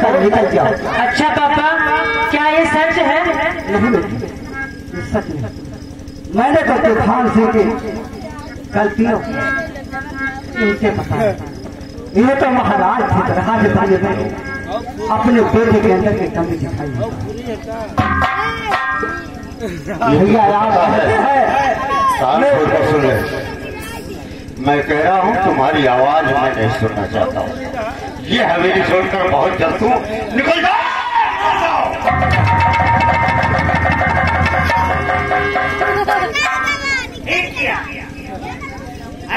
छोड़कर निकल जाओ। अच्छा पापा, क्या ये सच है? नहीं बेटी, ये सच नहीं। मैंने तो तूफान सिंह की गलतियों इनसे पता है। ये तो महाराज थे, राजधानी में अपने बेटे के अंदर की कमी दिखाई। भैया याद है, सुन ले, मैं कह रहा हूँ तुम्हारी आवाज मैं नहीं सुनना चाहता हूँ। ये हवेली छोड़कर बहुत जल्द तू निकल जा। ठीक किया,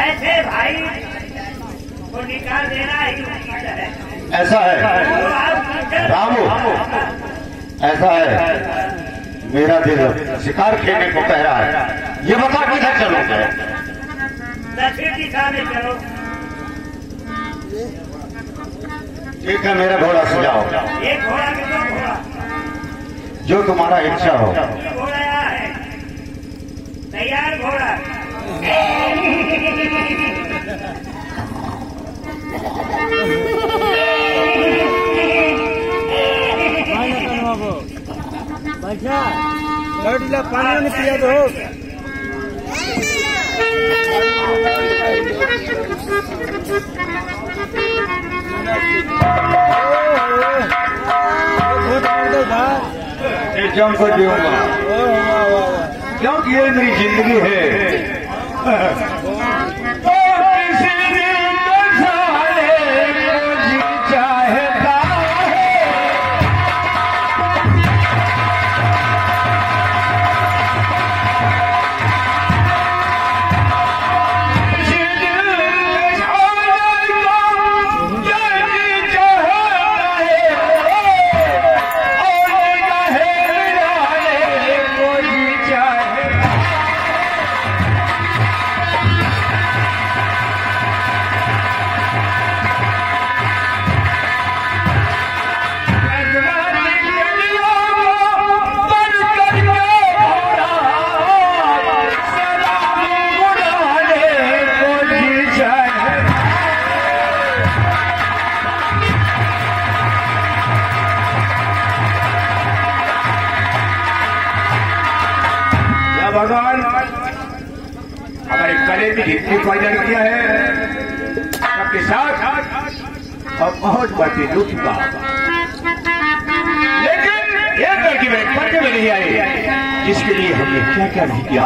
ऐसे भाई को निकाल देना ही है। ऐसा है रामू, ऐसा है, मेरा दिल शिकार खेलने को कह रहा है। ये बता किधर चलोगे? दक्षिण दिशा में चलो। ठीक है, मेरा घोड़ा सजाओ। एक घोड़ा के दो घोड़ा, जो तुम्हारा इच्छा हो। घोड़ा यहाँ है, तैयार घोड़ा। पानी नहीं पिया दो। जम को दूंगा क्योंकि ये मेरी जिंदगी है। भगवान हमारे गले में जितनी कोई लड़कियां हैं सबके साथ और बहुत बड़ी लूटूंगा, लेकिन एक लड़की मेरे घर में नहीं आई जिसके लिए हमने क्या क्या नहीं किया।